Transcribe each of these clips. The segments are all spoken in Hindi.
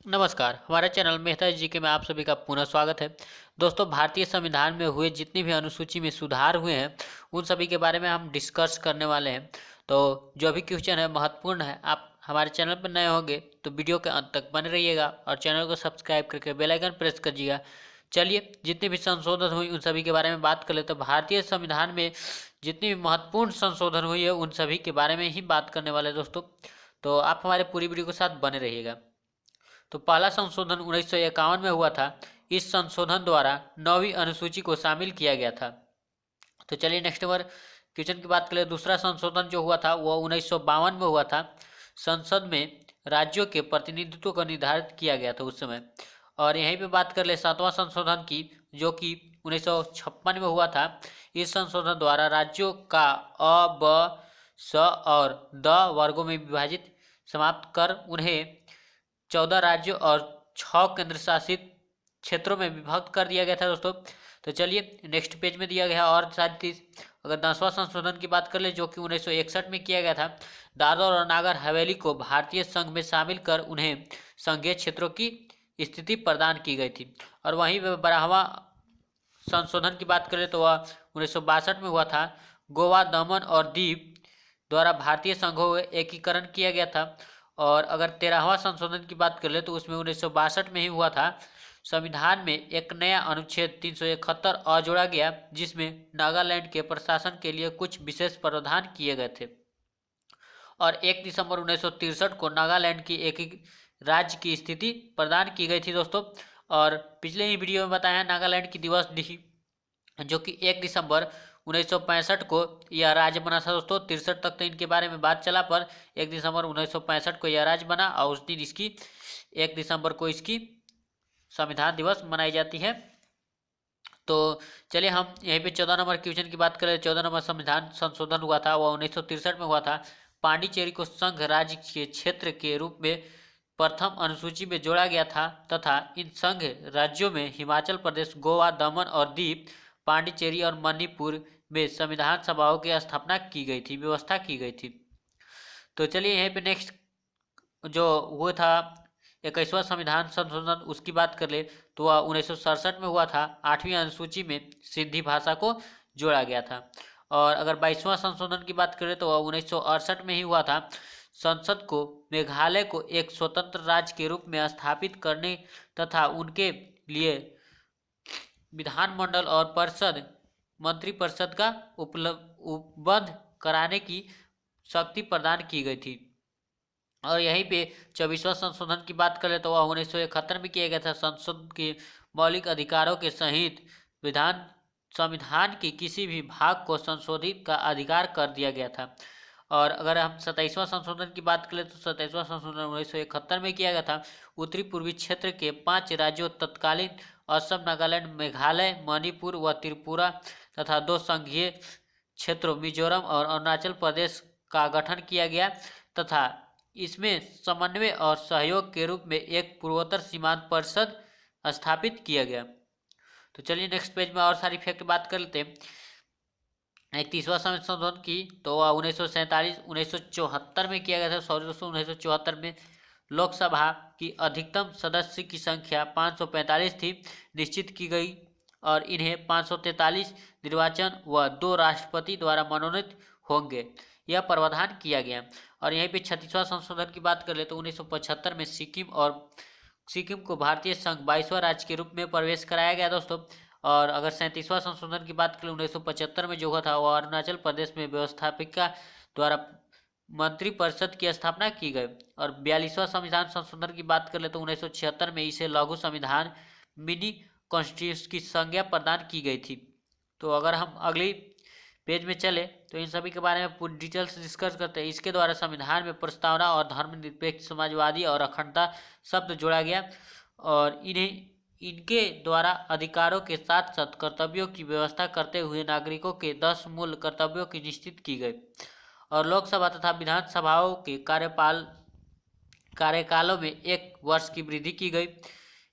नमस्कार, हमारे चैनल मेहता जी के में आप सभी का पुनः स्वागत है। दोस्तों, भारतीय संविधान में हुए जितनी भी अनुसूची में सुधार हुए हैं, उन सभी के बारे में हम डिस्कस करने वाले हैं। तो जो भी क्वेश्चन है महत्वपूर्ण है। आप हमारे चैनल पर नए होंगे तो वीडियो के अंत तक बने रहिएगा और चैनल को सब्सक्राइब करके बेल आइकन प्रेस करिएगा। चलिए, जितने भी संशोधन हुई उन सभी के बारे में बात कर ले। तो भारतीय संविधान में जितनी भी महत्वपूर्ण संशोधन हुई है उन सभी के बारे में ही बात करने वाले हैं दोस्तों। तो आप हमारे पूरी वीडियो के साथ बने रहिएगा। तो पहला संशोधन 1951 में हुआ था। इस संशोधन द्वारा 9वीं अनुसूची को शामिल किया गया था। तो चलिए नेक्स्ट नंबर क्वेश्चन की बात करें। दूसरा संशोधन जो हुआ था वो 1952 में हुआ था। संसद में राज्यों के प्रतिनिधित्व को निर्धारित किया गया था उस समय। और यहीं पे बात कर ले सातवां संशोधन की, जो कि 1956 में हुआ था। इस संशोधन द्वारा राज्यों का अ, ब, स और द वर्गों में विभाजित समाप्त कर उन्हें 14 राज्यों और 6 केंद्र शासित क्षेत्रों में विभक्त कर दिया गया था दोस्तों। तो चलिए नेक्स्ट पेज में दिया गया और सारी चीज। अगर 10वां संशोधन की बात कर ले, जो कि 1961 में किया गया था। दादर और नागर हवेली को भारतीय संघ में शामिल कर उन्हें संघीय क्षेत्रों की स्थिति प्रदान की गई थी। और वहीं 12वां संशोधन की बात करें तो वह 1962 में हुआ था। गोवा, दमन और दीव द्वारा भारतीय संघों में एकीकरण किया गया था। और अगर 13वां संशोधन की बात कर ले तो उसमें 1962 में ही हुआ था। संविधान में एक नया अनुच्छेद 371 अ जोड़ा गया, जिसमें नागालैंड के प्रशासन के लिए कुछ विशेष प्रावधान किए गए थे। और 1 दिसंबर 1963 को नागालैंड की एक राज्य की स्थिति प्रदान की गई थी दोस्तों। और पिछले ही वीडियो में बताया नागालैंड की दिवस थी, जो कि 1 दिसंबर 1965 को यह राज्य बना था दोस्तों। 63 तक तो इनके बारे में बात चला, पर 1 दिसंबर 1965 को यह राज्य बना और उस दिन इसकी 1 दिसंबर को इसकी संविधान दिवस मनाई जाती है। तो चलिए हम यहीं पे 14 नंबर क्वेश्चन की बात करें। 14 नंबर संविधान संशोधन हुआ था वह 1963 में हुआ था। पांडिचेरी को संघ राज्य के क्षेत्र के रूप में प्रथम अनुसूची में जोड़ा गया था तथा इन संघ राज्यों में हिमाचल प्रदेश, गोवा, दमन और दीव, पांडिचेरी और मणिपुर में संविधान सभाओं की स्थापना की गई थी, व्यवस्था की गई थी। तो चलिए यहीं पे नेक्स्ट जो हुआ था 21वां संविधान संशोधन, उसकी बात कर ले तो वह 1967 में हुआ था। 8वीं अनुसूची में सिंधी भाषा को जोड़ा गया था। और अगर 22वां संशोधन की बात करें तो वह 1968 में ही हुआ था। संसद को मेघालय को एक स्वतंत्र राज्य के रूप में स्थापित करने तथा उनके लिए विधानमंडल और परिषद, मंत्रिपरिषद का उपलब्ध कराने की शक्ति प्रदान की गई थी। और यहीं पे 24वां संशोधन की बात करें तो वह 1971 में किया गया था। संसद के मौलिक अधिकारों के सहित संविधान के किसी भी भाग को संशोधित का अधिकार कर दिया गया था। और अगर हम 27वां संशोधन की बात करें तो 27वां संशोधन 1971 में किया गया था। उत्तरी पूर्वी क्षेत्र के 5 राज्यों तत्कालीन असम, नागालैंड, मेघालय, मणिपुर व त्रिपुरा तथा 2 संघीय क्षेत्रों मिजोरम और अरुणाचल प्रदेश का गठन किया गया तथा इसमें समन्वय और सहयोग के रूप में एक पूर्वोत्तर सीमांत परिषद स्थापित किया गया। तो चलिए नेक्स्ट पेज में और सारी फैक्ट बात कर लेते हैं। 31वां संशोधन की तो वह 1974 में किया गया था। सॉरी दोस्तों, 1974 में लोकसभा की अधिकतम सदस्य की संख्या 545 थी, निश्चित की गई और इन्हें 543 निर्वाचन व 2 राष्ट्रपति द्वारा मनोनीत होंगे, यह प्रावधान किया गया। और यहीं पे 36वां संशोधन की बात कर ले तो 1975 में सिक्किम को भारतीय संघ 22वां राज्य के रूप में प्रवेश कराया गया दोस्तों। और अगर 37वां संशोधन की बात करें 1975 में जो हुआ था वह अरुणाचल प्रदेश में व्यवस्थापिका द्वारा मंत्रिपरिषद की स्थापना की गई। और 42वां संविधान संशोधन की बात कर ले तो 1976 में इसे लघु संविधान, मिनी कॉन्स्टिट्यूशन की संज्ञा प्रदान की गई थी। तो अगर हम अगली पेज में चले तो इन सभी के बारे में पूरी डिटेल से डिस्कस करते हैं। इसके द्वारा संविधान में प्रस्तावना और धर्मनिरपेक्ष, समाजवादी और अखंडता शब्द जोड़ा गया और इनके द्वारा अधिकारों के साथ साथ कर्तव्यों की व्यवस्था करते हुए नागरिकों के 10 मूल कर्तव्यों की निश्चित की गई। और लोकसभा तथा विधानसभाओं के कार्यकालों में 1 वर्ष की वृद्धि की गई।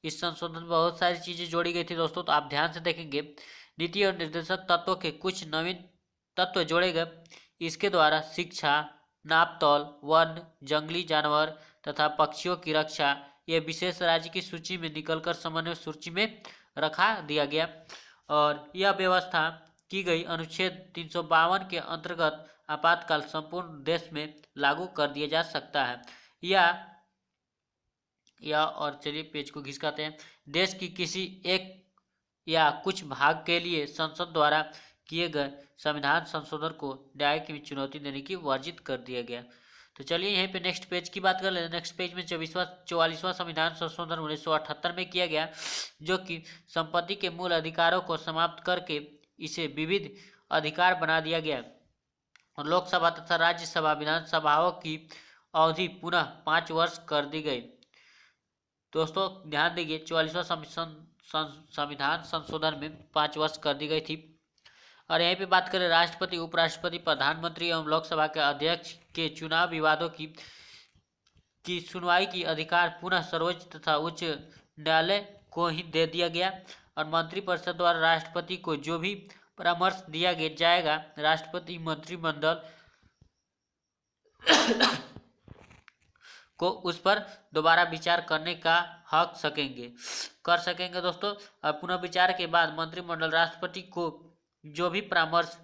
इस संशोधन में बहुत सारी चीजें जोड़ी गई थी दोस्तों, तो आप ध्यान से देखेंगे। नीति और निर्देशक तत्वों के कुछ नवीन तत्व जोड़े गए। इसके द्वारा शिक्षा, नापतोल, वन, जंगली जानवर तथा पक्षियों की रक्षा, यह विशेष राज्य की सूची में निकलकर समन्वय सूची में रखा दिया गया और यह व्यवस्था की गई अनुच्छेद 352 के अंतर्गत आपातकाल संपूर्ण देश में लागू कर दिया जा सकता है या और चलिए पेज को खिसकाते हैं। देश की किसी एक या कुछ भाग के लिए संसद द्वारा किए गए संविधान संशोधन को न्याय की चुनौती देने की वर्जित कर दिया गया। तो चलिए यहीं पे नेक्स्ट पेज की बात कर लेते हैं। नेक्स्ट पेज में 44वां संविधान संशोधन 1978 में किया गया, जो कि संपत्ति के मूल अधिकारों को समाप्त करके इसे विविध अधिकार बना दिया गया और लोकसभा तथा राज्यसभा विधानसभाओं की अवधि पुनः 5 वर्ष कर दी गई। दोस्तों ध्यान दीजिए, 44वां संविधान संशोधन में 5 वर्ष कर दी गई थी। और यहीं पे बात करें राष्ट्रपति, उपराष्ट्रपति, प्रधानमंत्री एवं लोकसभा के अध्यक्ष के चुनाव विवादों की सुनवाई की अधिकार पुनः सर्वोच्च तथा उच्च न्यायालय को ही दे दिया गया और मंत्रिपरिषद द्वारा राष्ट्रपति को जो भी परामर्श दिया जाएगा, राष्ट्रपति मंत्रिमंडल को उस पर दोबारा विचार करने का हक कर सकेंगे दोस्तों। और पुनः विचार के बाद मंत्रिमंडल राष्ट्रपति को जो भी परामर्श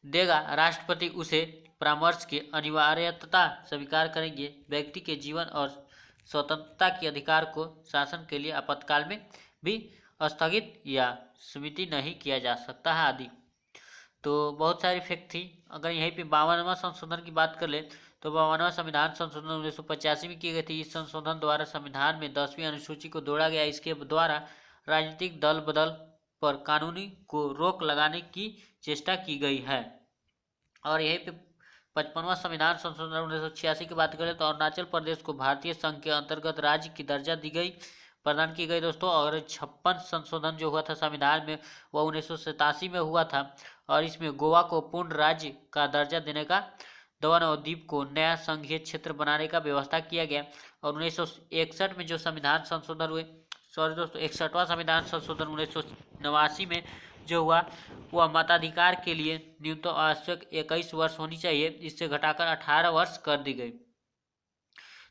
देगा, राष्ट्रपति उसे परामर्श की अनिवार्यता स्वीकार करेंगे। व्यक्ति के जीवन और स्वतंत्रता के अधिकार को शासन के लिए आपातकाल में भी स्थगित या सीमित नहीं किया जा सकता है आदि। तो बहुत सारी फैक्ट थी। अगर यहीं पे 52वां संशोधन की बात कर ले तो 52वां संविधान संशोधन 1985 में की गई थी। इस संशोधन द्वारा संविधान में 10वीं अनुसूची को जोड़ा गया। इसके द्वारा राजनीतिक दल बदल पर कानूनी को रोक लगाने की चेष्टा की गई है। और यहीं पे 55वां संविधान संशोधन 1986 की बात करें तो अरुणाचल प्रदेश को भारतीय संघ के अंतर्गत राज्य की दर्जा प्रदान की गई दोस्तों। और 56 संशोधन जो हुआ था संविधान में वह 1987 में हुआ था और इसमें गोवा को पूर्ण राज्य का दर्जा देने का, दमन और दीव को नया संघीय क्षेत्र बनाने का व्यवस्था किया गया। और 1961 में जो संविधान संशोधन हुए, 61वां संविधान संशोधन 1989 में जो हुआ वह मताधिकार के लिए न्यूनतम आवश्यक 21 वर्ष होनी चाहिए, इससे घटाकर 18 वर्ष कर दी गई।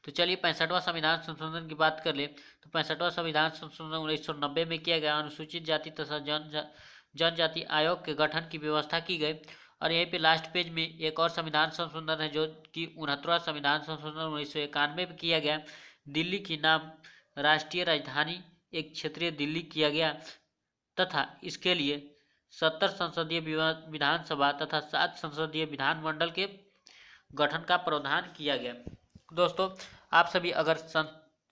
तो चलिए 65वां संविधान संशोधन की बात कर ले तो 65वां संविधान संशोधन 1990 में किया गया। अनुसूचित जाति तथा जनजाति आयोग के गठन की व्यवस्था की गई। और यहीं पे लास्ट पेज में एक और संविधान संशोधन है जो कि 69वां संविधान संशोधन 1991 में किया गया। दिल्ली की नाम राष्ट्रीय राजधानी एक क्षेत्रीय दिल्ली किया गया तथा इसके लिए 70 संसदीय विधानसभा तथा 7 संसदीय विधानमंडल के गठन का प्रावधान किया गया। दोस्तों आप सभी अगर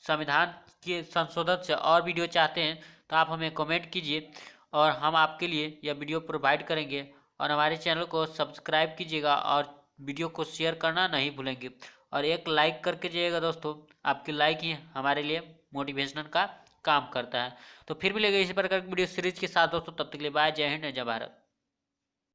संविधान के संशोधन से और वीडियो चाहते हैं तो आप हमें कमेंट कीजिए और हम आपके लिए यह वीडियो प्रोवाइड करेंगे। और हमारे चैनल को सब्सक्राइब कीजिएगा और वीडियो को शेयर करना नहीं भूलेंगे और एक लाइक करके जाइएगा दोस्तों। आपकी लाइक ही हमारे लिए मोटिवेशनल का काम करता है। तो फिर मिलेंगे इसी प्रकार की वीडियो सीरीज के साथ दोस्तों, तब तक के लिए बाय, जय हिंद, जय भारत।